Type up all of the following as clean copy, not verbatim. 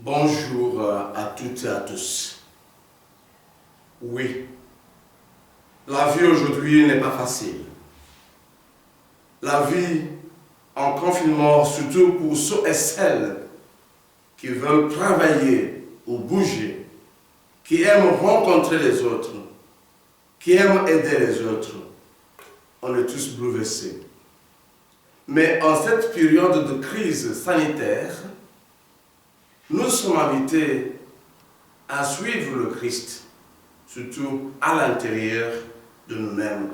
Bonjour à toutes et à tous. Oui, la vie aujourd'hui n'est pas facile. La vie en confinement, surtout pour ceux et celles qui veulent travailler ou bouger, qui aiment rencontrer les autres, qui aiment aider les autres, on est tous bouleversés. Mais en cette période de crise sanitaire, nous sommes invités à suivre le Christ, surtout à l'intérieur de nous-mêmes,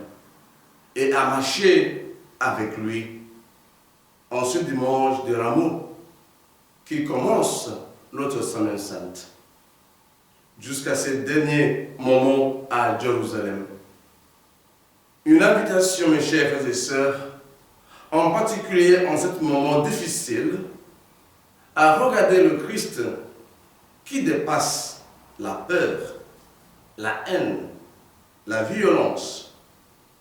et à marcher avec lui en ce dimanche de Rameau qui commence notre Semaine Sainte, jusqu'à ce dernier moment à Jérusalem. Une invitation, mes chers frères et sœurs, en particulier en ce moment difficile, à regarder le Christ qui dépasse la peur, la haine, la violence,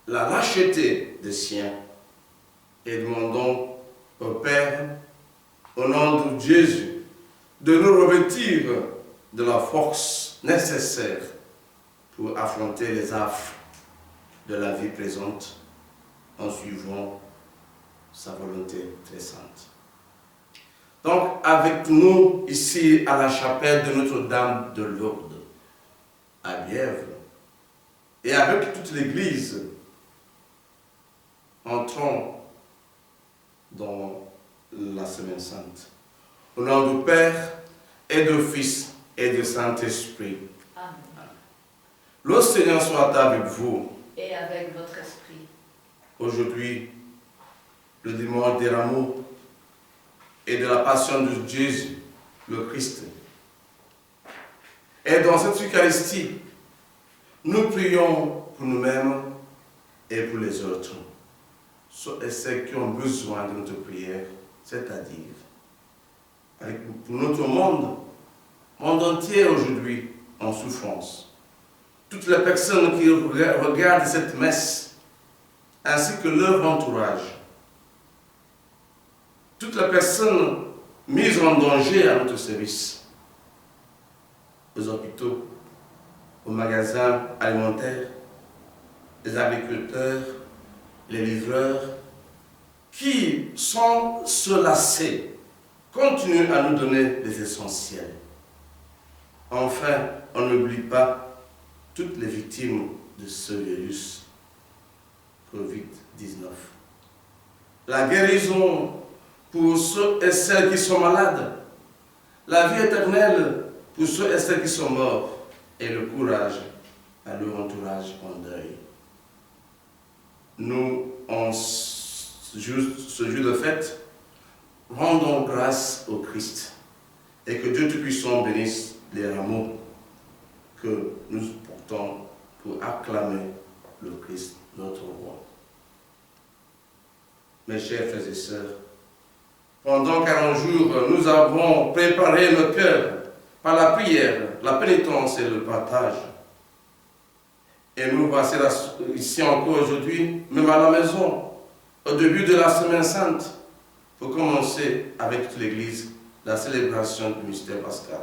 la lâcheté des siens, et demandons au Père, au nom de Jésus, de nous revêtir de la force nécessaire pour affronter les affres de la vie présente en suivant sa volonté très sainte. Donc, avec nous, ici, à la chapelle de Notre-Dame de Lourdes, à Bièvre, et avec toute l'Église, entrons dans la Semaine Sainte. Au nom du Père, et du Fils, et du Saint-Esprit. Amen. Le Seigneur soit avec vous. Et avec votre esprit. Aujourd'hui, le dimanche des Rameaux, et de la passion de Jésus, le Christ. Et dans cette Eucharistie, nous prions pour nous-mêmes et pour les autres, ceux et celles qui ont besoin de notre prière, c'est-à-dire pour notre monde entier aujourd'hui en souffrance. Toutes les personnes qui regardent cette messe, ainsi que leur entourage, toutes les personnes mises en danger à notre service, aux hôpitaux, aux magasins alimentaires, les agriculteurs, les livreurs, qui, sans se lasser, continuent à nous donner des essentiels. Enfin, on n'oublie pas toutes les victimes de ce virus Covid-19. La guérison pour ceux et celles qui sont malades, la vie éternelle pour ceux et celles qui sont morts, et le courage à leur entourage en deuil. Nous, en ce jour de fête, rendons grâce au Christ, et que Dieu Tout-Puissant bénisse les rameaux que nous portons pour acclamer le Christ, notre roi. Mes chers frères et sœurs, pendant 40 jours, nous avons préparé le cœur par la prière, la pénitence et le partage. Et nous voici ici encore aujourd'hui, même à la maison, au début de la Semaine Sainte, pour commencer avec toute l'Église la célébration du mystère pascal.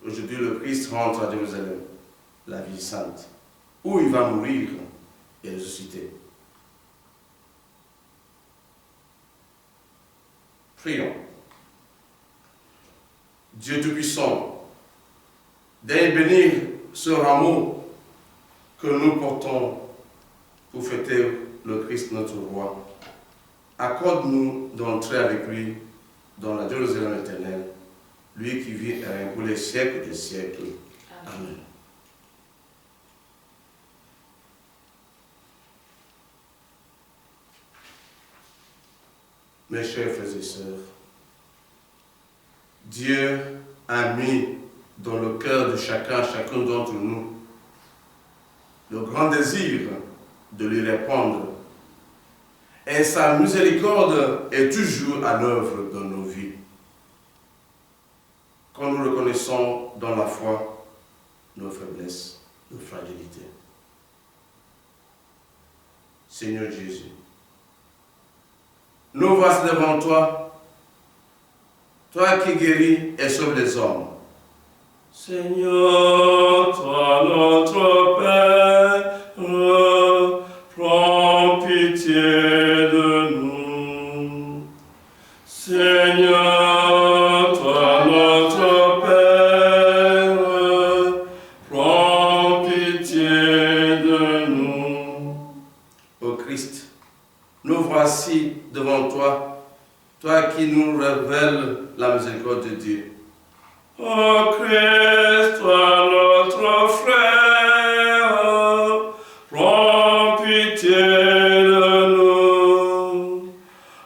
Aujourd'hui, le Christ rentre à Jérusalem, la ville sainte, où il va mourir et ressusciter. Prions. Dieu Tout-Puissant, daigne bénir ce rameau que nous portons pour fêter le Christ notre roi. Accorde-nous d'entrer avec lui dans la Jérusalem éternelle, lui qui vit et règne pour les siècles des siècles. Amen. Mes chers frères et sœurs, Dieu a mis dans le cœur de chacun d'entre nous, le grand désir de lui répondre. Et sa miséricorde est toujours à l'œuvre dans nos vies. Quand nous reconnaissons dans la foi nos faiblesses, nos fragilités. Seigneur Jésus, nous voici devant toi, toi qui guéris et sauves les hommes. Seigneur, toi notre Père, prends pitié de nous. Seigneur, toi notre Père, prends pitié de nous. Ô Christ, nous voici devant toi, toi qui nous révèles la miséricorde de Dieu. Ô Christ, toi notre frère, prends pitié de nous.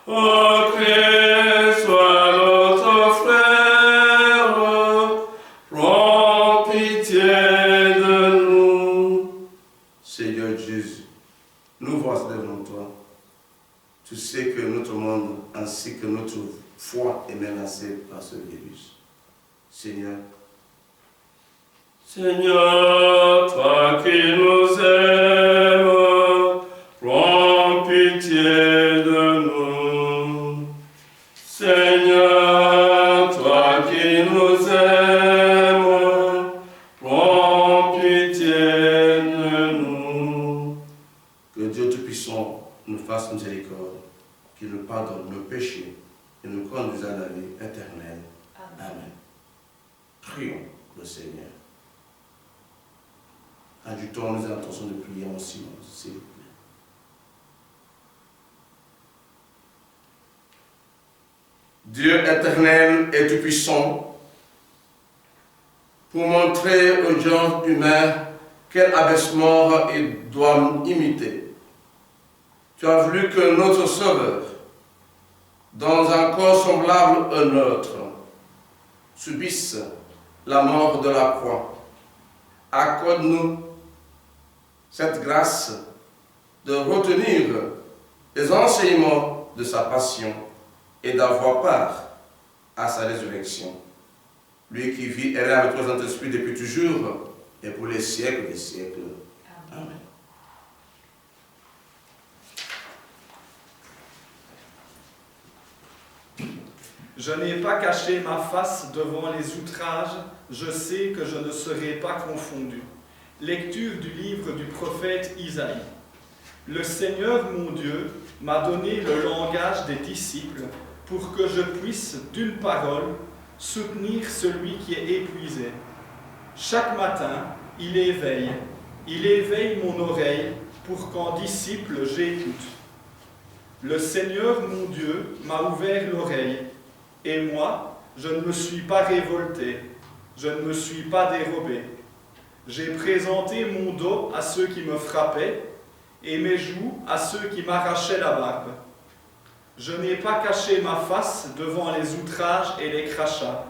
Ô Christ, toi notre frère, prends pitié de nous. Seigneur Jésus, nous voici devant toi. Tu sais que notre monde ainsi que notre foi est menacée par ce virus. Seigneur, Seigneur, toi qui nous aimes, prends pitié de nous. Seigneur, toi qui nous aimes, prends pitié de nous. que Dieu Tout-Puissant nous fasse miséricorde, qu'il nous pardonne nos péchés et nous conduise à la vie éternelle. Amen. Prions le Seigneur. Ajoutons nos intentions de prière en silence, s'il vous plaît. Dieu éternel et tout-puissant, pour montrer au genre humain quel abaissement il doit imiter, tu as voulu que notre Sauveur, dans un corps semblable au nôtre, subisse la mort de la croix. Accorde-nous cette grâce de retenir les enseignements de sa passion et d'avoir part à sa résurrection. Lui qui vit et règne avec toi dans l'esprit depuis toujours et pour les siècles des siècles. Amen. Je n'ai pas caché ma face devant les outrages, je sais que je ne serai pas confondu. Lecture du livre du prophète Isaïe. Le Seigneur mon Dieu m'a donné le langage des disciples pour que je puisse, d'une parole, soutenir celui qui est épuisé. Chaque matin, il éveille mon oreille pour qu'en disciple j'écoute. Le Seigneur mon Dieu m'a ouvert l'oreille. Et moi, je ne me suis pas révolté, je ne me suis pas dérobé. J'ai présenté mon dos à ceux qui me frappaient et mes joues à ceux qui m'arrachaient la barbe. Je n'ai pas caché ma face devant les outrages et les crachats.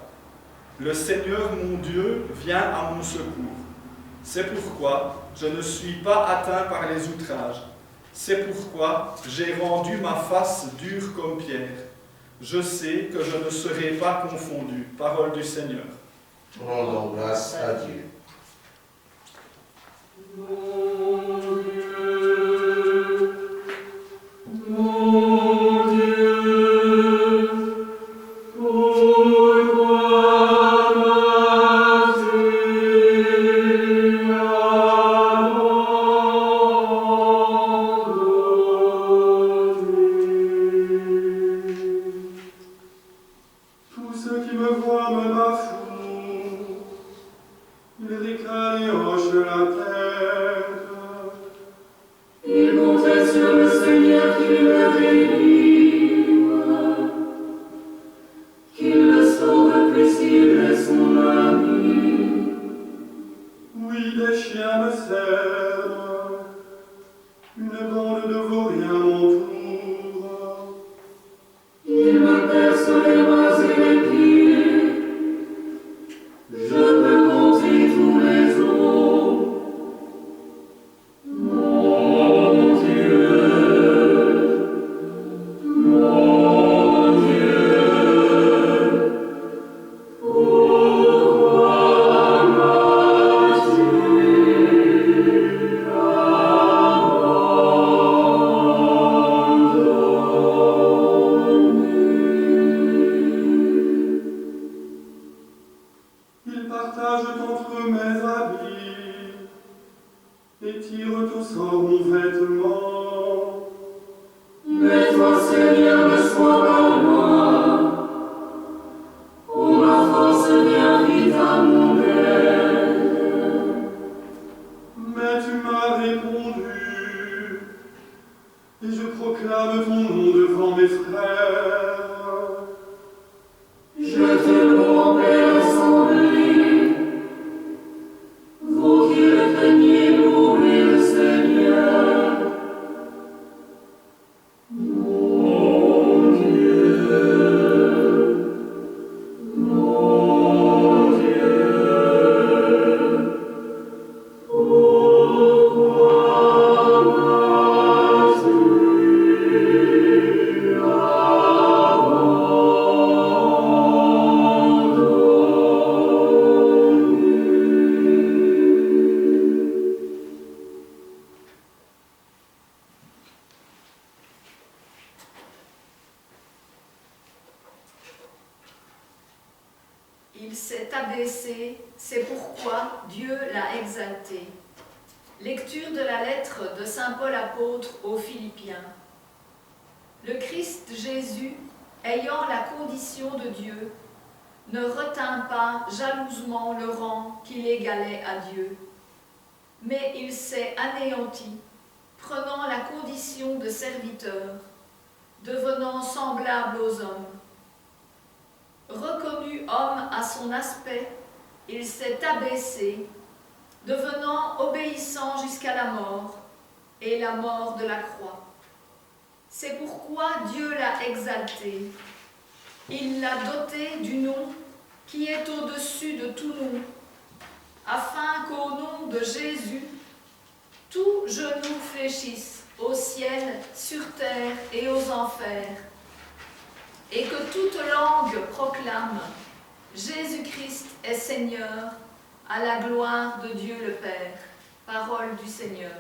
Le Seigneur mon Dieu vient à mon secours. C'est pourquoi je ne suis pas atteint par les outrages. C'est pourquoi j'ai rendu ma face dure comme pierre. Je sais que je ne serai pas confondu. Parole du Seigneur. Rendons grâce à Dieu. outragent entre mes habits et tirent au sort mon vêtement. Mais toi, Seigneur, ne sois pas loin. Oh, ma force vient vite à mon aide. Mais tu m'as répondu, et je proclame ton nom devant mes frères. Je te loue en paix assemblée. Vous qui le craignez, louez le Seigneur. Mon Dieu, mon Dieu, pourquoi m'as-tu Il s'est abaissé, c'est pourquoi Dieu l'a exalté. Lecture de la lettre de saint Paul apôtre aux Philippiens. Le Christ Jésus, ayant la condition de Dieu, ne retint pas jalousement le rang qui l'égalait à Dieu, mais il s'est anéanti, prenant la condition de serviteur, devenant semblable aux hommes. Reconnu homme à son aspect, il s'est abaissé, devenant obéissant jusqu'à la mort, et la mort de la croix. C'est pourquoi Dieu l'a exalté. Il l'a doté du nom qui est au-dessus de tout nom, afin qu'au nom de Jésus, tout genou fléchisse au ciel, sur terre et aux enfers, et que toute langue proclame Jésus-Christ est Seigneur, à la gloire de Dieu le Père. Parole du Seigneur.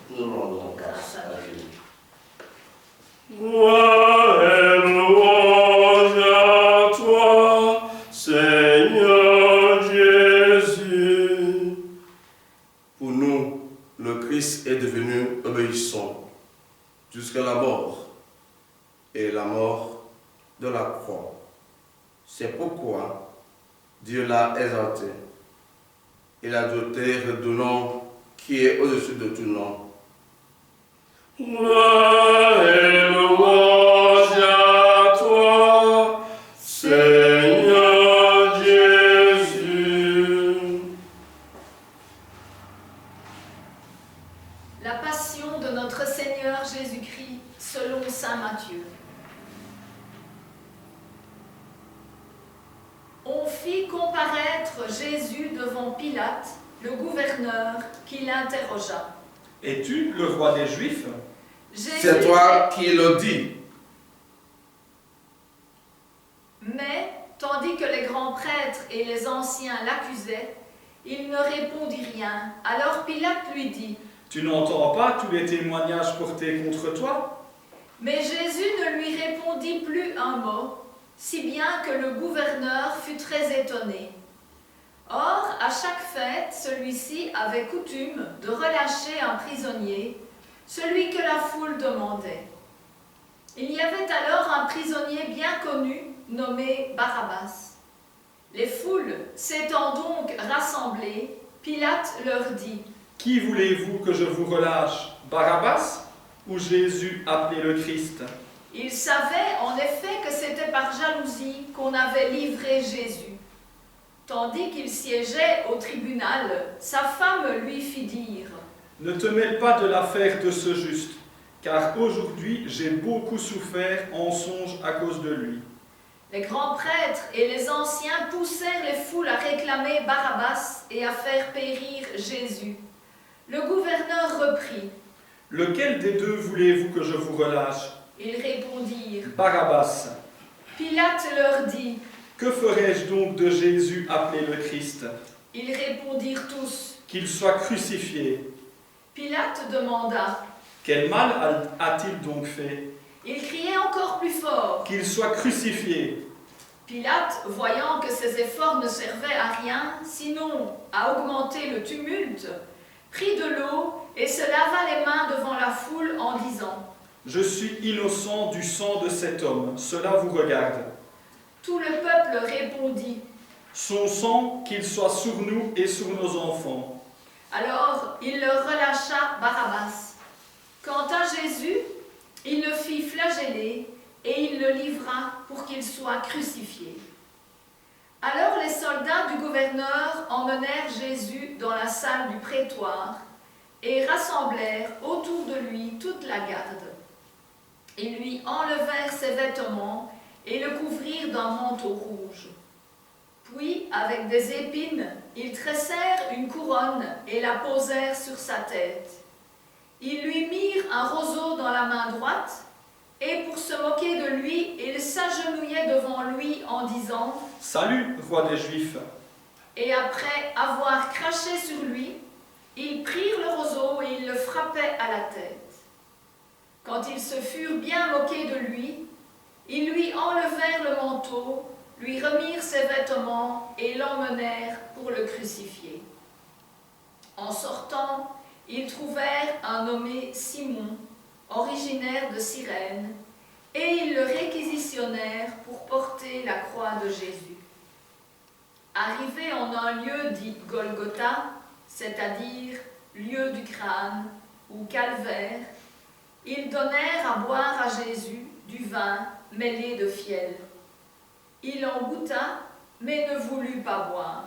Nous rendons grâce à Dieu. Gloire et louange à toi, Seigneur Jésus. Pour nous, le Christ est devenu obéissant jusqu'à la mort, et la mort de la croix. C'est pourquoi Dieu l'a exalté. Il a doté de nom qui est au-dessus de tout nom. Gloire et louange à toi, Seigneur Jésus. La passion de notre Seigneur Jésus-Christ selon saint Matthieu. On fit comparaître Jésus devant Pilate, le gouverneur, qui l'interrogea. Es-tu le roi des Juifs? C'est toi qui le dis. Mais, tandis que les grands prêtres et les anciens l'accusaient, il ne répondit rien. Alors Pilate lui dit, « Tu n'entends pas tous les témoignages portés contre toi? Mais Jésus ne lui répondit plus un mot, si bien que le gouverneur fut très étonné. Or, à chaque fête, celui-ci avait coutume de relâcher un prisonnier, celui que la foule demandait. Il y avait alors un prisonnier bien connu, nommé Barabbas. Les foules s'étant donc rassemblées, Pilate leur dit, « Qui voulez-vous que je vous relâche, Barabbas ou Jésus appelé le Christ? » Il savait en effet que c'était par jalousie qu'on avait livré Jésus. Tandis qu'il siégeait au tribunal, sa femme lui fit dire, « Ne te mêle pas de l'affaire de ce juste, car aujourd'hui j'ai beaucoup souffert en songe à cause de lui. » Les grands prêtres et les anciens poussèrent les foules à réclamer Barabbas et à faire périr Jésus. Le gouverneur reprit. « Lequel des deux voulez-vous que je vous relâche? » Ils répondirent. Barabbas. Pilate leur dit. Que ferai-je donc de Jésus appelé le Christ? Ils répondirent tous. Qu'il soit crucifié. Pilate demanda. Quel mal a-t-il donc fait? Il criait encore plus fort. Qu'il soit crucifié. Pilate, voyant que ses efforts ne servaient à rien, sinon à augmenter le tumulte, prit de l'eau et se lava les mains devant la foule en disant : Je suis innocent du sang de cet homme, cela vous regarde. Tout le peuple répondit : Son sang, qu'il soit sur nous et sur nos enfants. Alors il leur relâcha Barabbas. Quant à Jésus, il le fit flageller et il le livra pour qu'il soit crucifié. Alors les soldats du gouverneur emmenèrent Jésus dans la salle du prétoire et rassemblèrent autour de lui toute la garde. Ils lui enlevèrent ses vêtements et le couvrirent d'un manteau rouge. Puis, avec des épines, ils tressèrent une couronne et la posèrent sur sa tête. Ils lui mirent un roseau dans la main droite, et pour se moquer de lui, ils s'agenouillaient devant lui en disant : Salut, roi des Juifs. Et après avoir craché sur lui, ils prirent le roseau et ils le frappaient à la tête. Quand ils se furent bien moqués de lui, ils lui enlevèrent le manteau, lui remirent ses vêtements et l'emmenèrent pour le crucifier. En sortant, ils trouvèrent un nommé Simon, originaire de Cyrène, et ils le réquisitionnèrent pour porter la croix de Jésus. Arrivés en un lieu dit Golgotha, c'est-à-dire lieu du crâne ou calvaire, ils donnèrent à boire à Jésus du vin mêlé de fiel. Il en goûta, mais ne voulut pas boire.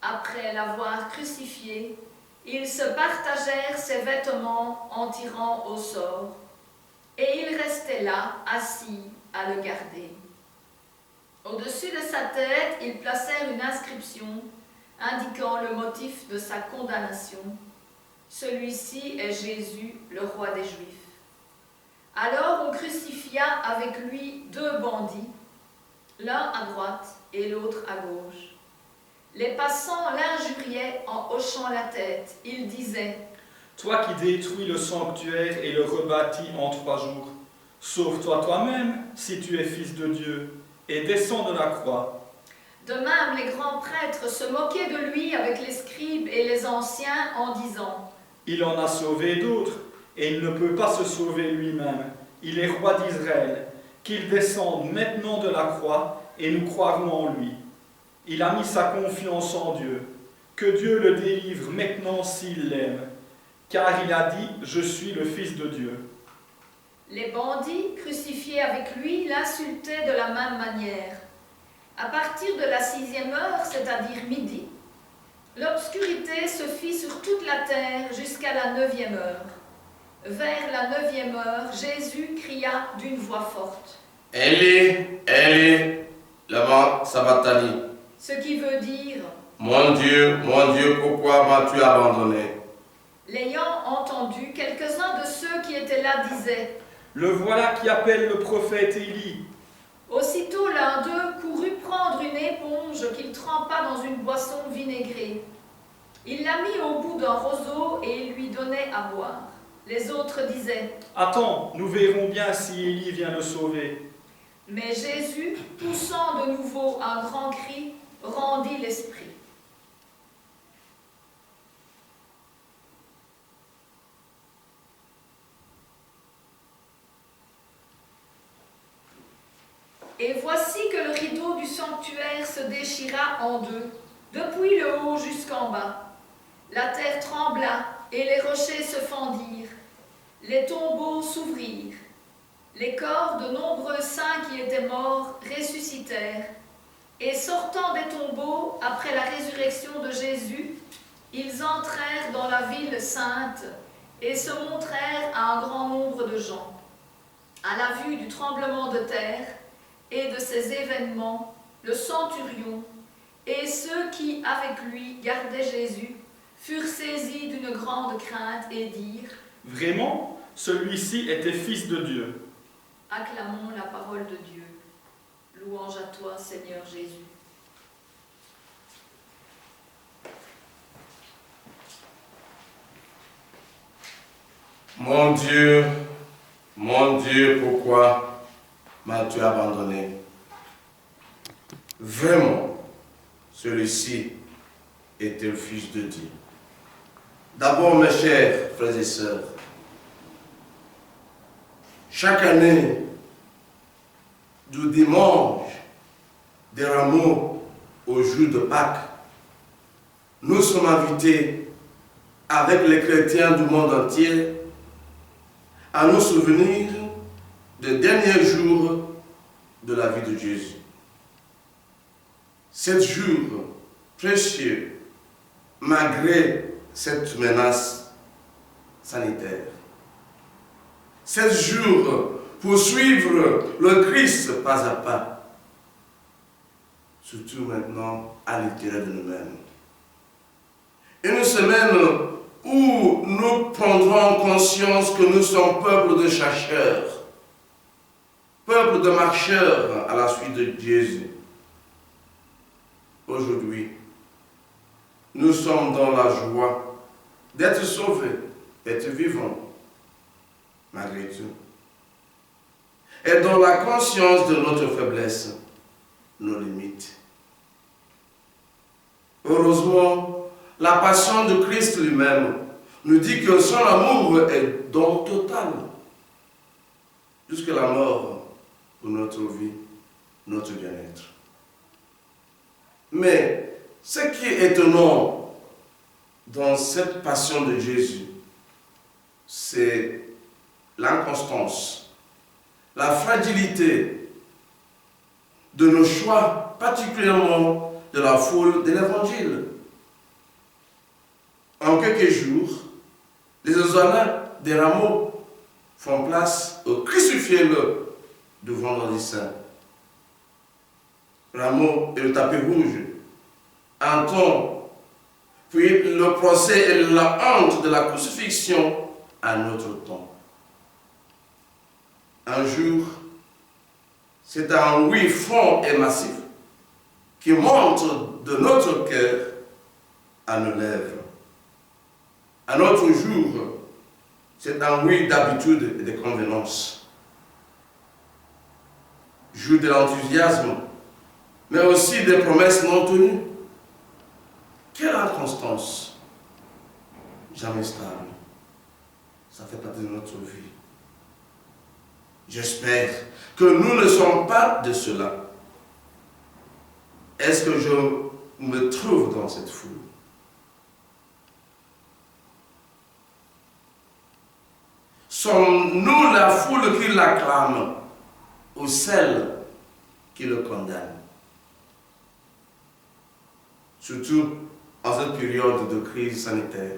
Après l'avoir crucifié, ils se partagèrent ses vêtements en tirant au sort, et il restait là, assis, à le garder. Au-dessus de sa tête, ils placèrent une inscription indiquant le motif de sa condamnation. Celui-ci est Jésus, le roi des Juifs. Alors on crucifia avec lui 2 bandits, l'un à droite et l'autre à gauche. Les passants l'injuriaient en hochant la tête. Ils disaient : Toi qui détruis le sanctuaire et le rebâtis en 3 jours, sauve-toi toi-même si tu es fils de Dieu, et descends de la croix. De même, les grands prêtres se moquaient de lui avec les scribes et les anciens en disant : Il en a sauvé d'autres, et il ne peut pas se sauver lui-même. Il est roi d'Israël. Qu'il descende maintenant de la croix, et nous croirons en lui. Il a mis sa confiance en Dieu. Que Dieu le délivre maintenant s'il l'aime. Car il a dit : Je suis le Fils de Dieu. Les bandits, crucifiés avec lui, l'insultaient de la même manière. À partir de la 6e heure, c'est-à-dire midi, l'obscurité se fit sur toute la terre jusqu'à la 9e heure. Vers la 9e heure, Jésus cria d'une voix forte : Eli, Eli, lama sabachthani. Ce qui veut dire : Mon Dieu, pourquoi m'as-tu abandonné? L'ayant entendu, quelques-uns de ceux qui étaient là disaient : Le voilà qui appelle le prophète Élie. Aussitôt l'un d'eux courut prendre une éponge qu'il trempa dans une boisson vinaigrée. Il la mit au bout d'un roseau et il lui donnait à boire. Les autres disaient : Attends, nous verrons bien si Élie vient le sauver. Mais Jésus, poussant de nouveau un grand cri, rendit l'esprit. Et voici que le rideau du sanctuaire se déchira en 2, depuis le haut jusqu'en bas. La terre trembla et les rochers se fendirent. Les tombeaux s'ouvrirent. Les corps de nombreux saints qui étaient morts ressuscitèrent. Et sortant des tombeaux, après la résurrection de Jésus, ils entrèrent dans la ville sainte et se montrèrent à un grand nombre de gens. À la vue du tremblement de terre et de ces événements, le centurion et ceux qui, avec lui, gardaient Jésus, furent saisis d'une grande crainte et dirent : Vraiment, celui-ci était fils de Dieu. Acclamons la parole de Dieu. Louange à toi, Seigneur Jésus. Mon Dieu, pourquoi m'as-tu abandonné? vraiment celui-ci était le Fils de Dieu. D'abord, mes chers frères et sœurs, chaque année, du dimanche des Rameaux au jour de Pâques, nous sommes invités avec les chrétiens du monde entier à nous souvenir des derniers jours de la vie de Jésus. 7 jours précieux malgré cette menace sanitaire. 7 jours pour suivre le Christ pas à pas, surtout maintenant à l'intérieur de nous-mêmes. Une semaine où nous prendrons conscience que nous sommes peuple de chercheurs, peuple de marcheurs à la suite de Jésus. Aujourd'hui, nous sommes dans la joie d'être sauvés, d'être vivants, malgré tout. Et dans la conscience de notre faiblesse, nos limites. Heureusement, la passion de Christ lui-même nous dit que son amour est don total, jusqu'à la mort pour notre vie, notre bien-être. Mais ce qui est étonnant dans cette passion de Jésus, c'est l'inconstance, la fragilité de nos choix, particulièrement de la foule de l'Évangile. En quelques jours, les Hosannas des Rameaux font place au crucifié-le du Vendredi Saint. Rameaux et le tapis rouge, un temps, puis le procès et la honte de la crucifixion à notre temps. Un jour, c'est un oui franc et massif qui monte de notre cœur à nos lèvres. Un autre jour, c'est un oui d'habitude et de convenance. Jour de l'enthousiasme, mais aussi des promesses non tenues. Quelle inconstance! Jamais stable. Ça fait partie de notre vie. J'espère que nous ne sommes pas de cela. Est-ce que je me trouve dans cette foule? Sommes-nous la foule qui l'acclame ou celle qui le condamne? Surtout en cette période de crise sanitaire.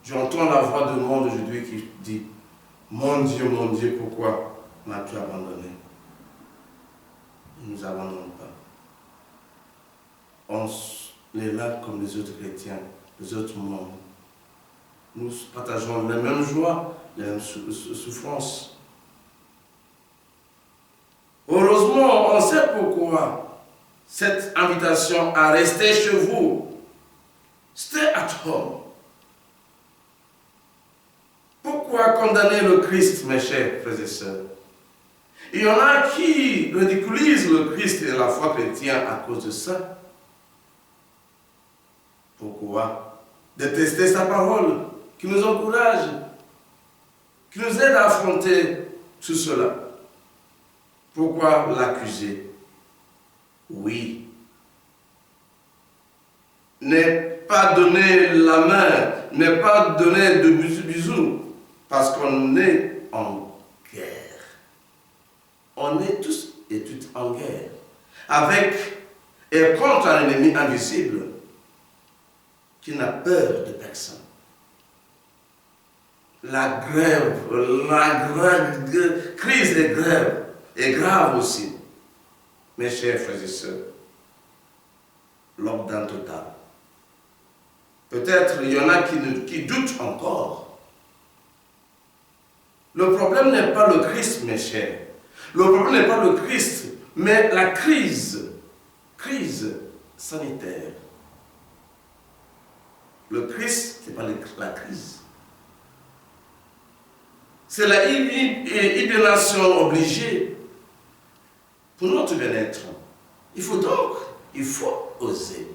J'entends la voix du monde aujourd'hui qui dit « Mon Dieu, pourquoi m'as-tu abandonné ?» Nous ne nous abandonnons pas. On est là comme les autres chrétiens, les autres mondes. Nous partageons les mêmes joies, les mêmes souffrances. Heureusement, on sait pourquoi cette invitation à rester chez vous. Stay at home. Pourquoi condamner le Christ, mes chers frères et sœurs? Il y en a qui ridiculisent le Christ et la foi chrétienne à cause de ça. Pourquoi? Détester sa parole, qui nous encourage, qui nous aide à affronter tout cela. Pourquoi l'accuser? Oui. Ne pas donner la main, ne pas donner de bisous, parce qu'on est en guerre. On est tous et toutes en guerre, avec et contre un ennemi invisible qui n'a peur de personne. La crise des grèves est grave aussi. Mes chers frères et sœurs, lockdown total. Peut-être il y en a qui doutent encore. Le problème n'est pas le Christ, mes chers. Le problème n'est pas le Christ, mais la crise sanitaire. Le Christ, ce n'est pas la crise. C'est la hibernation obligée pour notre bien-être. Il faut oser.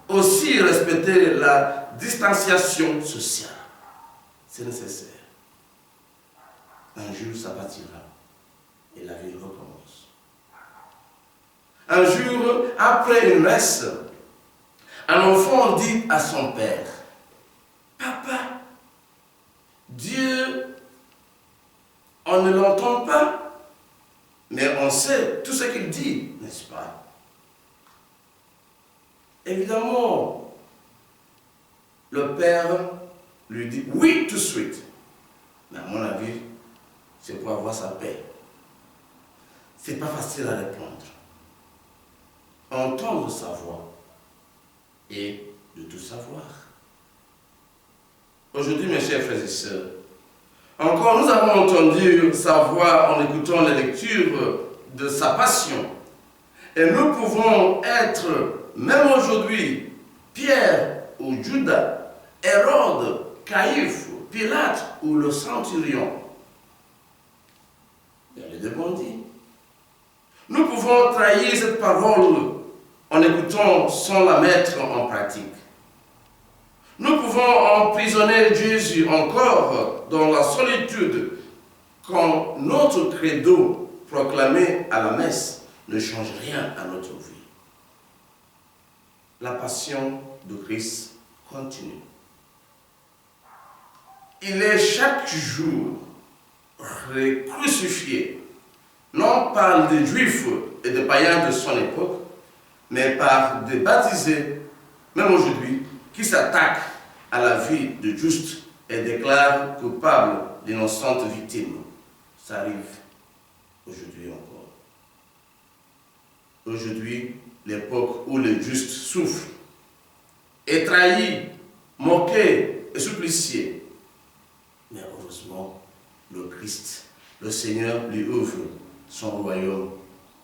Aussi respecter la distanciation sociale. C'est nécessaire. Un jour, ça partira et la vie recommence. Un jour, après une messe, un enfant dit à son père, « Papa, Dieu, on ne l'entend pas, mais on sait tout ce qu'il dit, n'est-ce pas ?» Évidemment, le père lui dit oui tout de suite. Mais à mon avis, c'est pour avoir sa paix. C'est pas facile à répondre. Entendre sa voix et de tout savoir. Aujourd'hui, mes chers frères et sœurs, encore nous avons entendu sa voix en écoutant les lectures de sa passion. Et nous pouvons être, même aujourd'hui, Pierre ou Judas, Hérode, Caïphe, Pilate ou le centurion. Il y a les deux bandits. Nous pouvons trahir cette parole en écoutant sans la mettre en pratique. Nous pouvons emprisonner Jésus encore dans la solitude quand notre credo proclamé à la messe ne change rien à notre vie. La passion de Christ continue. Il est chaque jour crucifié, non par des juifs et des païens de son époque, mais par des baptisés, même aujourd'hui, qui s'attaquent à la vie de juste et déclarent coupable d'innocentes victimes. Ça arrive aujourd'hui encore. Aujourd'hui, l'époque où les justes souffrent, est trahis, moqués et suppliciés. Mais heureusement, le Christ, le Seigneur, lui ouvre son royaume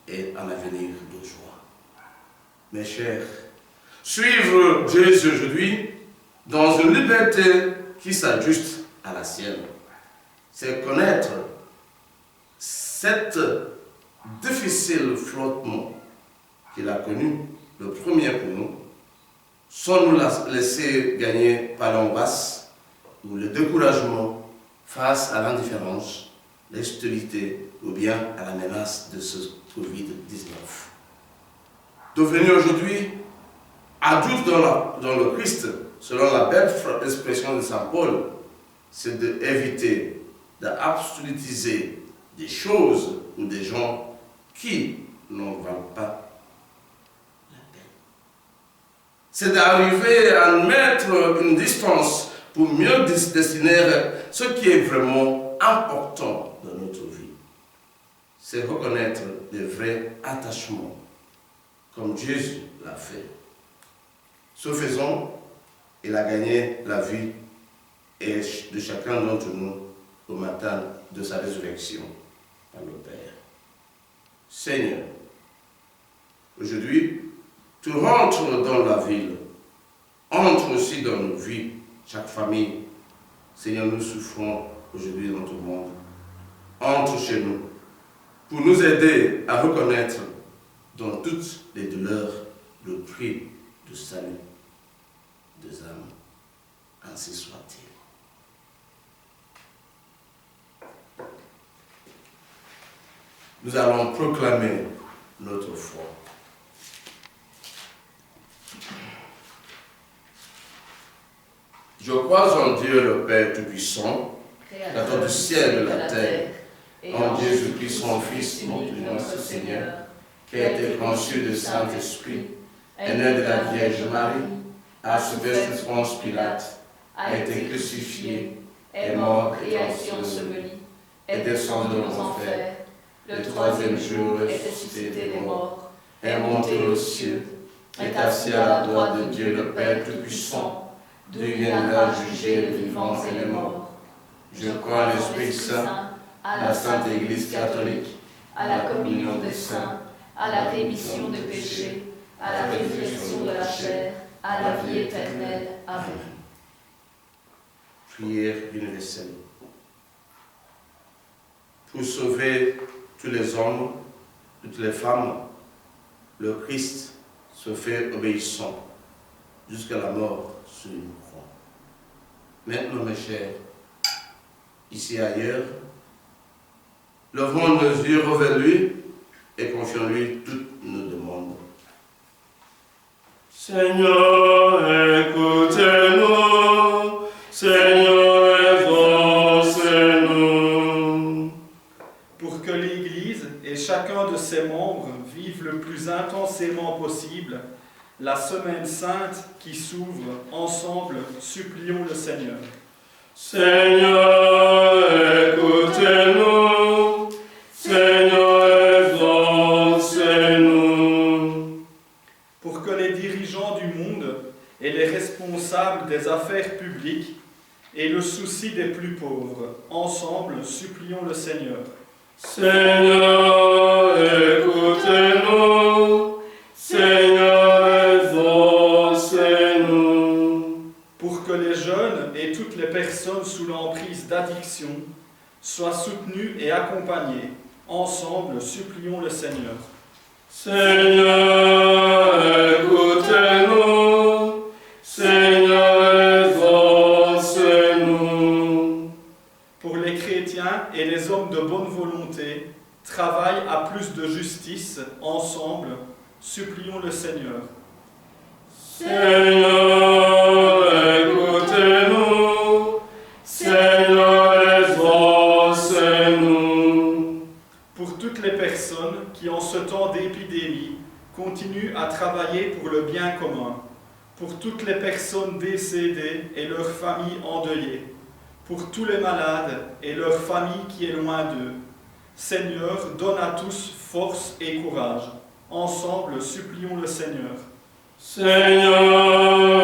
et un avenir de joie. Mes chers, suivre Jésus aujourd'hui dans une liberté qui s'ajuste à la sienne, c'est connaître cette difficile flottement qu'il a connu, le premier pour nous, sans nous laisser gagner par l'angoisse ou le découragement face à l'indifférence, l'hostilité ou bien à la menace de ce Covid-19. Devenir aujourd'hui adulte dans le Christ, selon la belle expression de Saint Paul, c'est d'éviter d'absolutiser des choses ou des gens qui n'en valent pas la peine. C'est d'arriver à mettre une distance pour mieux destiner ce qui est vraiment important dans notre vie. C'est reconnaître les vrais attachements, comme Jésus l'a fait. Ce faisant, il a gagné la vie de chacun d'entre nous au matin de sa résurrection par le Père. Seigneur, aujourd'hui, tu rentres dans la ville, entre aussi dans nos vies, chaque famille. Seigneur, nous souffrons aujourd'hui dans notre monde. Entre chez nous, pour nous aider à reconnaître dans toutes les douleurs le prix du salut des âmes. Ainsi soit-il. Nous allons proclamer notre foi. Je crois en Dieu le Père Tout-Puissant, Créateur du ciel et de la terre, et en Jésus-Christ, son Fils, notre Seigneur, qui a été conçu du Saint-Esprit, est né de la Vierge Marie, a subi sous Ponce Pilate, a été crucifié, est mort et a été enseveli, est descendu aux enfers. Le troisième jour est ressuscité des morts, est monté aux cieux, est assis à la droite de Dieu le Père Tout-Puissant, d'où il viendra juger les vivants et les morts. Je crois en l'Esprit Saint, à la Sainte Église catholique, à la communion des saints, à la rémission des péchés, à la résurrection de la chair, à la vie éternelle. Amen. Prière universelle. Pour sauver tous les hommes, toutes les femmes, le Christ se fait obéissant jusqu'à la mort sur une croix. Maintenant, mes chers, ici et ailleurs, levons nos yeux vers lui et confions-lui toutes nos demandes. Seigneur, écoutez-nous, Seigneur, exaucez-nous. Pour que l'Église et chacun de ses membres vivent le plus intensément possible la semaine sainte qui s'ouvre, ensemble, supplions le Seigneur. Seigneur, écoutez-nous, Seigneur, exaucez-nous. Pour que les dirigeants du monde et les responsables des affaires publiques aient le souci des plus pauvres, ensemble, supplions le Seigneur. Seigneur, écoutez-nous, Seigneur, exaucez-nous. Pour que les jeunes et toutes les personnes sous l'emprise d'addiction soient soutenues et accompagnées, ensemble, supplions le Seigneur. Seigneur, écoutez-nous, Seigneur, exaucez-nous. Pour les chrétiens et les hommes de bonne volonté, travaillent à plus de justice, ensemble, supplions le Seigneur. Seigneur, écoutez-nous, Seigneur, exaucez-nous. Pour toutes les personnes qui, en ce temps d'épidémie, continuent à travailler pour le bien commun, pour toutes les personnes décédées et leurs familles endeuillées, pour tous les malades et leurs familles qui est loin d'eux. Seigneur, donne à tous force et courage. Ensemble, supplions le Seigneur. Seigneur,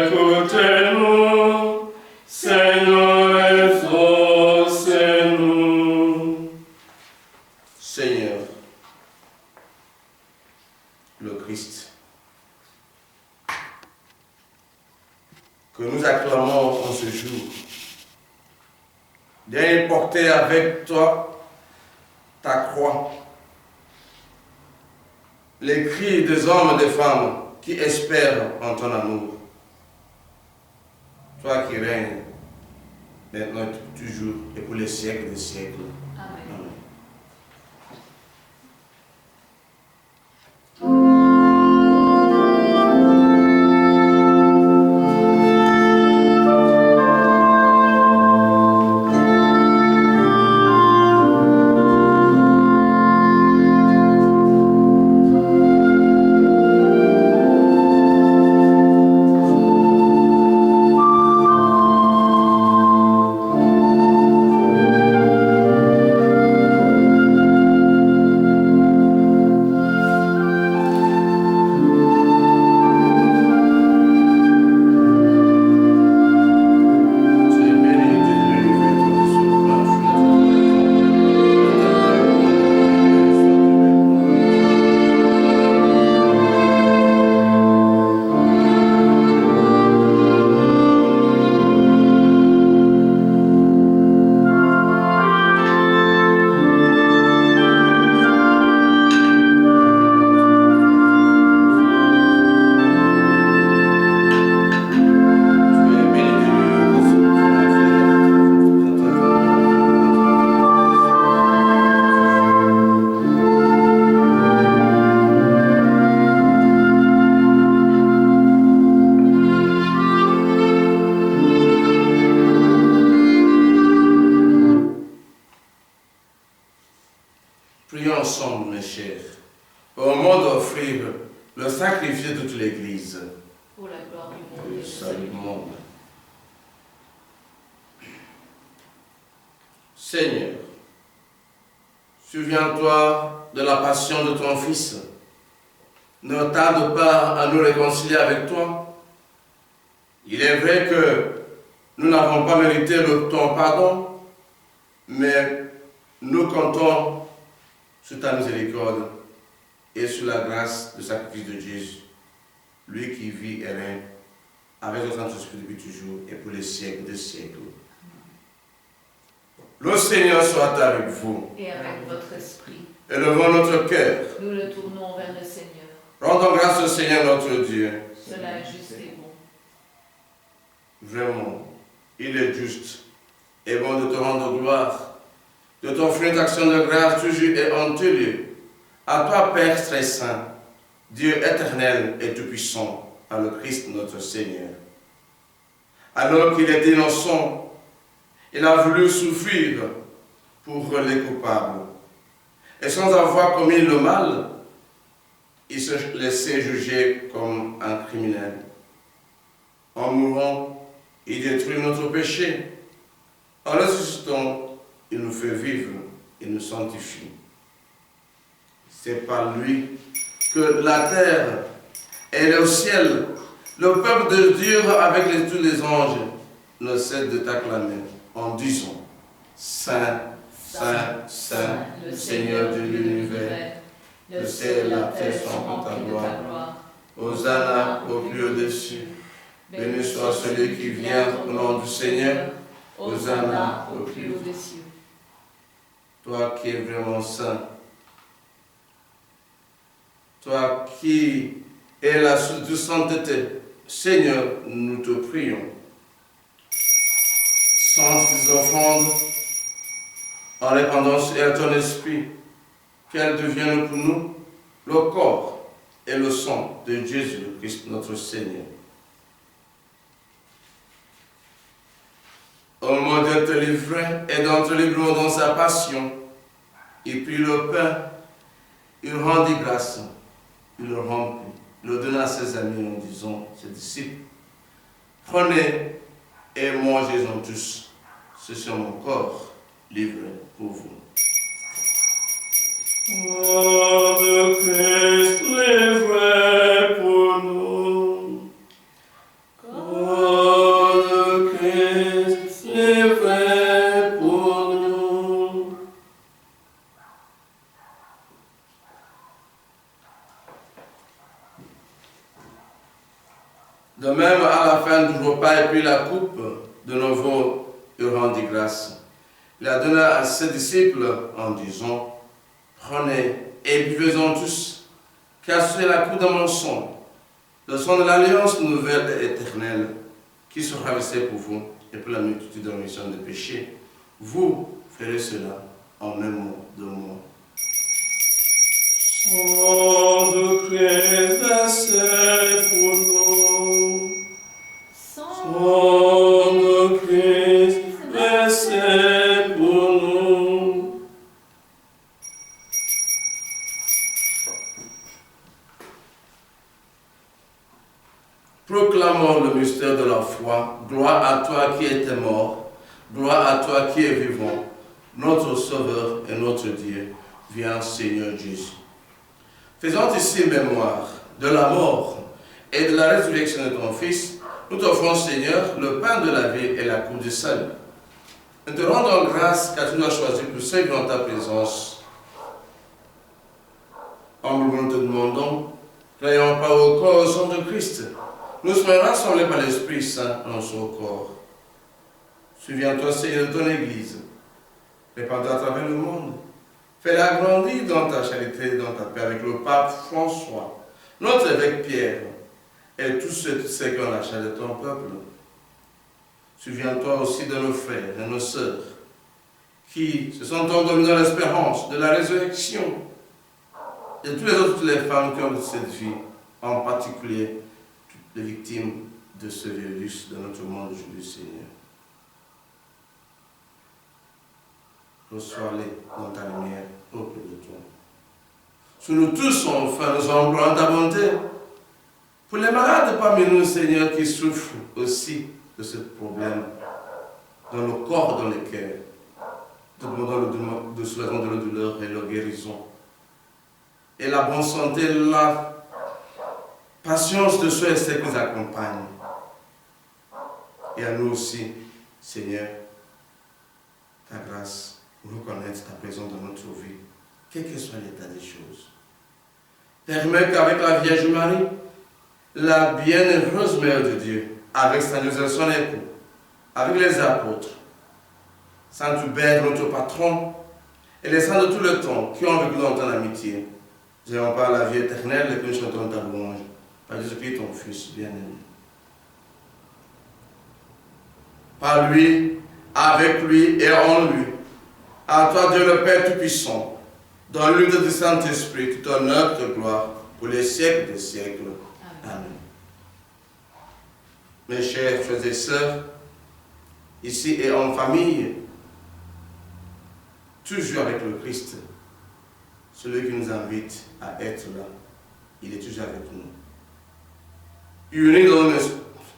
écoutez-nous, Seigneur, exaucez-nous. Seigneur, le Christ, que nous acclamons en ce jour, viens porter avec toi ta croix, les cris des hommes et des femmes qui espèrent en ton amour. Toi qui règnes maintenant et toujours et pour les siècles des siècles. Amen. Amen. Prions ensemble, mes chers, au moment d'offrir le sacrifice de toute l'Église. Pour la gloire du monde Le et du salut du Seigneur. monde. Seigneur, souviens-toi de la passion de ton Fils. Ne tarde pas à nous réconcilier avec toi. Il est vrai que nous n'avons pas mérité ton pardon, mais nous comptons sur ta miséricorde et sur la grâce du sacrifice de Jésus, lui qui vit et règne avec le Saint-Esprit depuis toujours et pour les siècles des siècles. Le Seigneur soit avec vous. Et avec votre esprit, Élevons notre cœur. nous le tournons vers le Seigneur. Rendons grâce au Seigneur notre Dieu. Cela est juste et bon. Vraiment, il est juste et bon de te rendre gloire, de t'offrir une action de grâce toujours et en tout lieu. À toi, Père très saint, Dieu éternel et tout-puissant, par le Christ notre Seigneur. Alors qu'il était innocent, il a voulu souffrir pour les coupables. Et sans avoir commis le mal, il se laissait juger comme un criminel. En mourant, il détruit notre péché. En ressuscitant, il nous fait vivre et nous sanctifie. C'est par lui que la terre et le ciel, le peuple de Dieu avec tous les anges, ne cessent de t'acclamer en disant: Saint, Saint, Saint, le Seigneur de l'univers, le ciel et la terre sont en ta gloire. Hosanna au plus au-dessus. Béni soit celui qui vient au nom du Seigneur. Hosanna au plus au-dessus. Toi qui es vraiment saint, toi qui es la source de sainteté, Seigneur, nous te prions. Sans tes offrandes, en répandant sur ton esprit, qu'elles deviennent pour nous le corps et le sang de Jésus le Christ notre Seigneur. Au moment de te livrer et d'entrer librement dans sa passion, il prit le pain, il rendit grâce, il le remplit, il le donna à ses amis en disant, ses disciples, prenez et mangez-en tous, ce sont mon corps livré pour vous. Corps de Christ livré pour nous. Corps de Christ livré pour nous. De même, à la fin du repas, il prit la coupe, de nouveau, il rendit grâce. Il la donna à ses disciples en disant, prenez et buvez-en tous, car c'est la coupe de mon sang, le sang de l'alliance nouvelle et éternelle, qui sera versé pour vous et pour la multitude de rémission des péchés. Vous ferez cela en mémoire de moi. Sang de Christ versé pour nous. Sang de Christ versé pour nous. Proclamons le mystère de la foi. Gloire à toi qui étais mort. Gloire à toi qui es vivant. Notre Sauveur et notre Dieu. Viens, Seigneur Jésus. Faisons ici mémoire de la mort et de la résurrection de ton Fils. Nous t'offrons, Seigneur, le pain de la vie et la coupe du salut. Nous te rendons grâce car tu nous as choisi pour servir dans ta présence. Humblement nous te demandons, n'ayons pas au corps au sang de Christ. Nous serons rassemblés par l'Esprit Saint dans son corps. Souviens-toi, Seigneur, de ton Église. Répandue à travers le monde. Fais-la grandir dans ta charité et dans ta paix avec le pape François, notre évêque Pierre, et tous ceux qui ont la charge de ton peuple. Souviens-toi aussi de nos frères et nos sœurs qui se sont endormis dans l'espérance de la résurrection et toutes les femmes qui ont de cette vie, en particulier toutes les victimes de ce virus de notre monde aujourd'hui, Seigneur. Reçois-les dans ta lumière auprès de toi. Sous nous tous, enfin, nous implorons ta bonté. Pour les malades parmi nous, Seigneur, qui souffrent aussi de ce problème, dans le corps, dans le cœur, nous demandons le soulagement de leur douleur et leur guérison. Et la bonne santé, la patience de ceux et celles qui nous accompagnent. Et à nous aussi, Seigneur, ta grâce pour reconnaître ta présence dans notre vie, quel que soit l'état des choses. Permets qu'avec la Vierge Marie, la bienheureuse Mère de Dieu, avec Saint Joseph son époux, avec les apôtres, Saint Hubert, notre patron, et les saints de tout le temps qui ont vécu dans ton amitié, Nous n'avons pas la vie éternelle et que nous chantons ta louange. Par Jésus-Christ, ton Fils bien-aimé. Par lui, avec lui et en lui. À toi, Dieu le Père Tout-Puissant, dans l'unité du Saint-Esprit, tout honneur, toute gloire, pour les siècles des siècles. Amen. Mes chers frères et sœurs, ici et en famille, toujours avec le Christ, celui qui nous invite à être là, il est toujours avec nous. Unis dans notre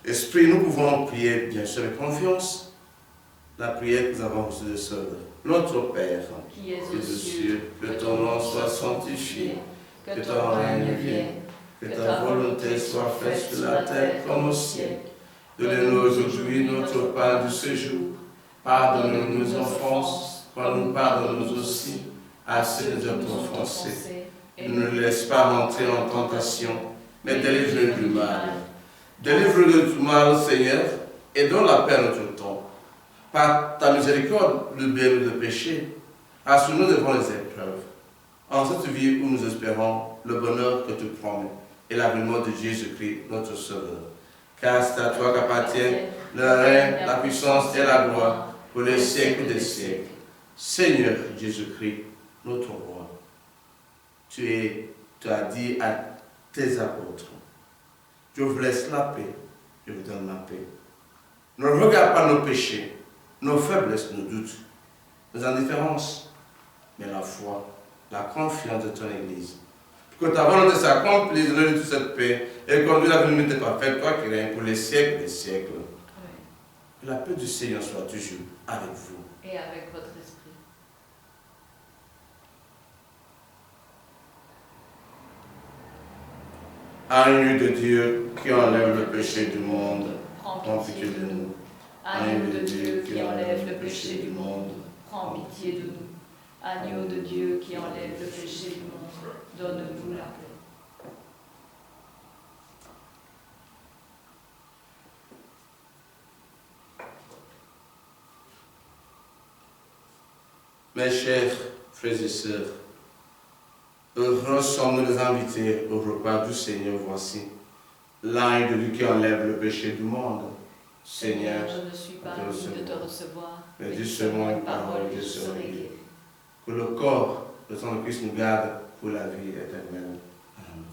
esprit, nous pouvons prier, bien sûr, avec confiance, la prière que nous avons reçue de Sœur. Notre Père, qui es qui es aux cieux, que ton nom soit sanctifié, que ton règne vienne, que ta volonté soit faite sur la terre comme au ciel. Donne-nous aujourd'hui notre pain de ce jour. Pardonne-nous nos offenses, comme nous pardonnons aussi à ceux qui nous ont offensés. Et ne nous laisse pas rentrer en tentation, mais délivre-nous du mal. Délivre-nous de tout mal, Seigneur, et donne la paix à notre temps. Par ta miséricorde, libère-nous de péché. Assure-nous devant les épreuves. En cette vie où nous espérons le bonheur que tu promets et l'avènement de Jésus-Christ, notre Sauveur. Car c'est à toi qu'appartiennent le règne, la puissance et la gloire pour les siècles des siècles. Seigneur Jésus-Christ, notre roi, tu as dit à tes apôtres, je vous laisse la paix, je vous donne ma paix. Ne regarde pas nos péchés, nos faiblesses, nos doutes, nos indifférences, mais la foi, la confiance de ton Église. Que ta volonté s'accomplisse, donne toute cette paix et conduis la venue parfaite, toi qui règnes pour les siècles des siècles. Que la paix du Seigneur soit toujours avec vous. Et avec votre esprit. Agneau de Dieu qui enlève le péché du monde, Prends pitié de nous. Agneau de Dieu qui enlève le péché du monde, prends pitié de nous. Agneau de Dieu qui enlève le péché du monde, donne-nous la paix. Mes chers frères et sœurs, heureux sommes-nous les invités au repas du Seigneur. Voici l'agneau de Dieu qui enlève le péché du monde. Seigneur, je ne suis pas digne de te recevoir, mais dis seulement une parole et je serai guéri. Que le corps, le sang de Christ nous garde pour la vie éternelle. Amen.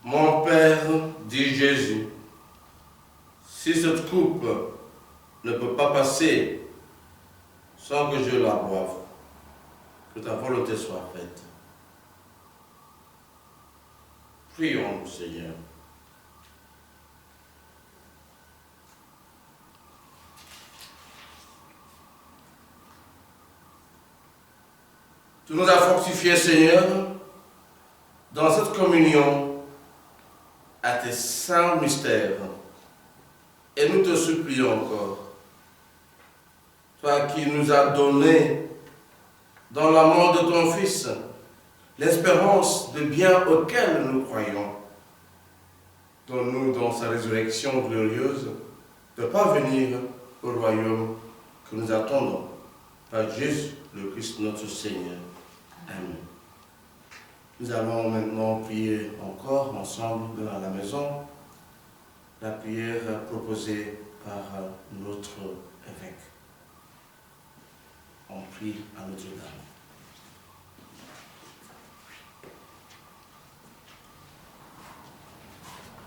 Mon Père, dit Jésus, si cette coupe ne peut pas passer sans que je la boive, que ta volonté soit faite. Prions, Seigneur. Tu nous as fortifiés, Seigneur, dans cette communion à tes saints mystères. Et nous te supplions encore, toi qui nous as donné dans l'amour de ton Fils l'espérance de bien auquel nous croyons, donne-nous dans sa résurrection glorieuse de parvenir au royaume que nous attendons par Jésus le Christ notre Seigneur. Amen. Nous allons maintenant prier encore ensemble dans la maison la prière proposée par notre évêque. On prie à Notre-Dame.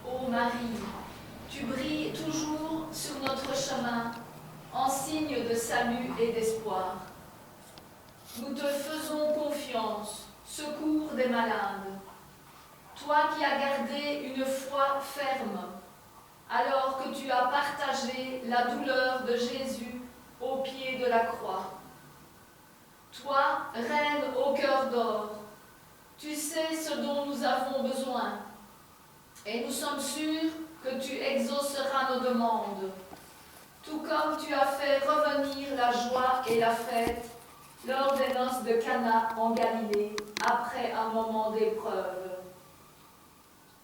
Ô Marie, tu brilles toujours sur notre chemin en signe de salut et d'espoir. Nous te faisons confiance, secours des malades. Toi qui as gardé une foi ferme, alors que tu as partagé la douleur de Jésus au pied de la croix. Toi, reine au cœur d'or, tu sais ce dont nous avons besoin, et nous sommes sûrs que tu exauceras nos demandes, tout comme tu as fait revenir la joie et la fête lors des noces de Cana en Galilée, après un moment d'épreuve.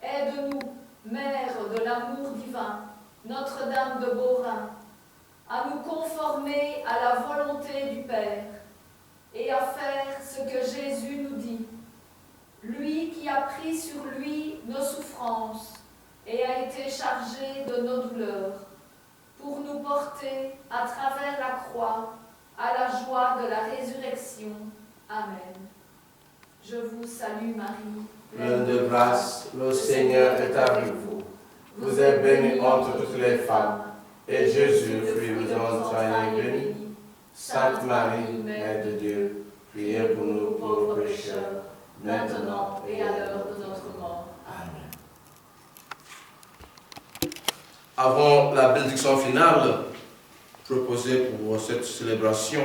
Aide-nous, Mère de l'amour divin, Notre-Dame de Beaurain, à nous conformer à la volonté du Père et à faire ce que Jésus nous dit, lui qui a pris sur lui nos souffrances et a été chargé de nos douleurs, pour nous porter à travers la croix à la joie de la résurrection. Amen. Je vous salue Marie, pleine de grâce, le Seigneur est avec vous. Vous êtes bénie entre toutes les femmes, et Jésus, fruit de votre entrailles, est béni. Sainte Marie, Mère de Dieu, priez pour nous pauvres pécheurs, maintenant et à l'heure de notre mort. Amen. Avant la bénédiction finale proposée pour cette célébration,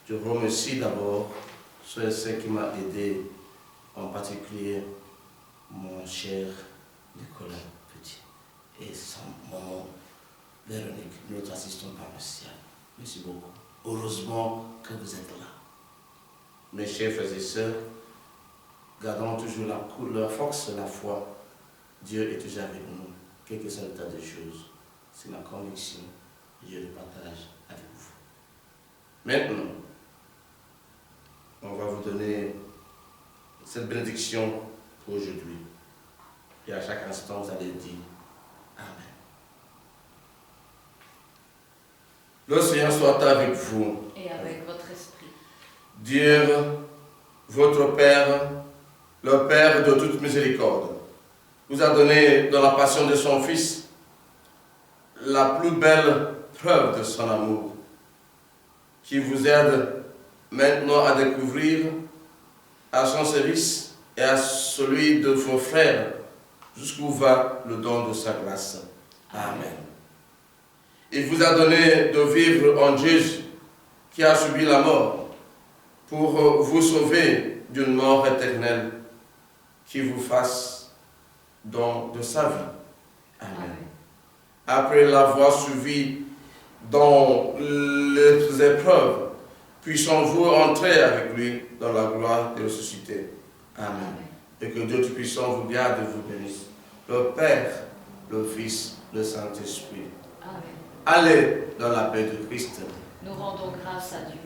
je remercie d'abord ceux et ceux qui m'ont aidé, en particulier mon cher Nicolas Petit et son maman Véronique, notre assistante paroissiale. Merci beaucoup. Heureusement que vous êtes là. Mes chers frères et sœurs, gardons toujours la force, la foi. Dieu est toujours avec nous, quel que soit l'état des choses. C'est ma conviction. Je le partage avec vous. Maintenant, on va vous donner cette bénédiction pour aujourd'hui. Et à chaque instant, vous allez dire Amen. Le Seigneur soit avec vous. Et avec votre esprit. Dieu, votre Père, le Père de toute miséricorde, vous a donné dans la passion de son Fils la plus belle preuve de son amour, qui vous aide maintenant à découvrir à son service et à celui de vos frères jusqu'où va le don de sa grâce. Amen. Il vous a donné de vivre en Jésus qui a subi la mort pour vous sauver d'une mort éternelle qui vous fasse don de sa vie. Amen. Après l'avoir suivi dans les épreuves, puissons-vous entrer avec lui dans la gloire et ressusciter. Amen. Et que Dieu Tout-Puissant vous garde et vous bénisse. Le Père, le Fils, le Saint-Esprit. Amen. Allez dans la paix de Christ. Nous rendons grâce à Dieu.